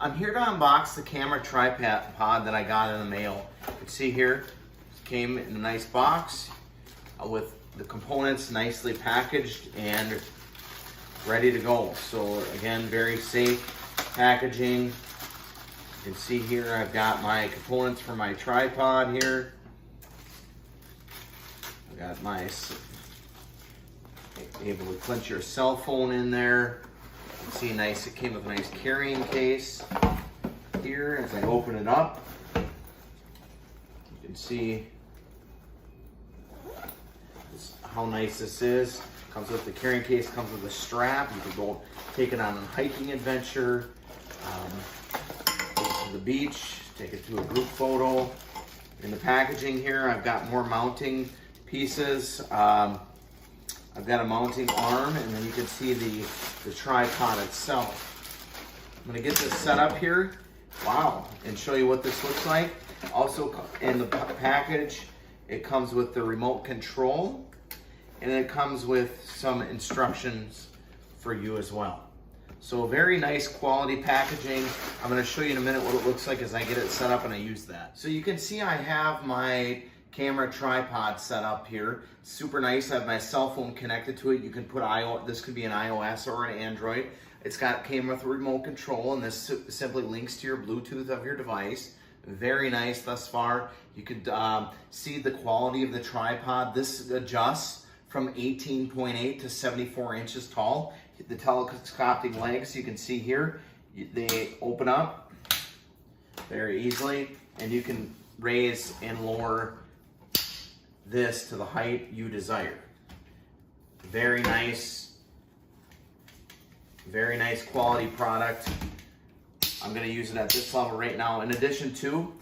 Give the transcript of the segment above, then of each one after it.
I'm here to unbox the camera tripod that I got in the mail. You can see here, it came in a nice box with the components nicely packaged and ready to go. So again, very safe packaging. You can see here I've got my components for my tripod here. I've got my able to clench your cell phone in there. You can see nice, it came with a nice carrying case here. As I open it up, you can see how nice this is. Comes with the carrying case, comes with a strap. You can go take it on a hiking adventure, go to the beach, take it to a group photo. In the packaging here, I've got more mounting pieces. I've got a mounting arm, and then you can see the tripod itself. I'm gonna get this set up here, wow, and show you what this looks like. Also in the package, it comes with the remote control, and it comes with some instructions for you as well. So very nice quality packaging. I'm gonna show you in a minute what it looks like as I get it set up and I use that. So you can see I have my camera tripod set up here. Super nice. I have my cell phone connected to it. You can put this could be an iOS or an Android. Came with a remote control, and this simply links to your Bluetooth of your device. Very nice thus far. You could see the quality of the tripod. This adjusts from 18.8 to 74 inches tall. The telescopic legs, you can see here, they open up very easily, and you can raise and lower this to the height you desire. Very nice quality product. I'm gonna use it at this level right now. In addition to,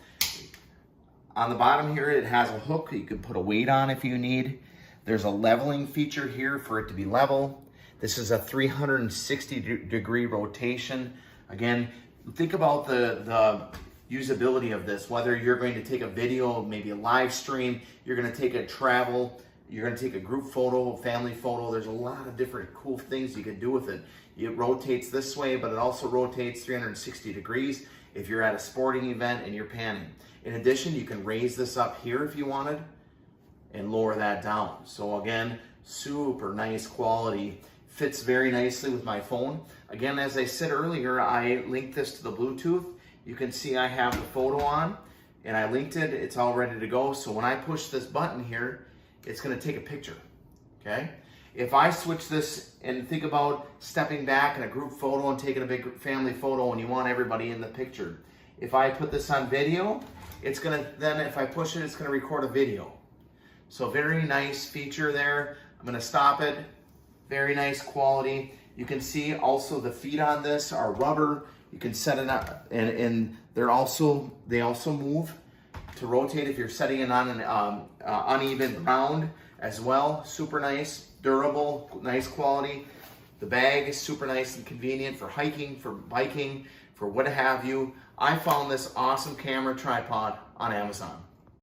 on the bottom here, it has a hook you can put a weight on if you need. There's a leveling feature here for it to be level. This is a 360-degree rotation. Again, think about the usability of this, whether you're going to take a video, maybe a live stream, you're gonna take a travel, you're gonna take a group photo, family photo. There's a lot of different cool things you can do with it. It rotates this way, but it also rotates 360 degrees if you're at a sporting event and you're panning. In addition, you can raise this up here if you wanted and lower that down. So again, super nice quality. Fits very nicely with my phone. Again, as I said earlier, I linked this to the Bluetooth. You can see I have the photo on, and I linked it. It's all ready to go. So when I push this button here, it's gonna take a picture, okay? If I switch this and think about stepping back in a group photo and taking a big family photo and you want everybody in the picture, if I put this on video, it's gonna, then if I push it, it's gonna record a video. So very nice feature there. I'm gonna stop it. Very nice quality. You can see also the feet on this are rubber. You can set it up, and they also move to rotate if you're setting it on an uneven ground as well. Super nice, durable, nice quality. The bag is super nice and convenient for hiking, for biking, for what have you. I found this awesome camera tripod on Amazon.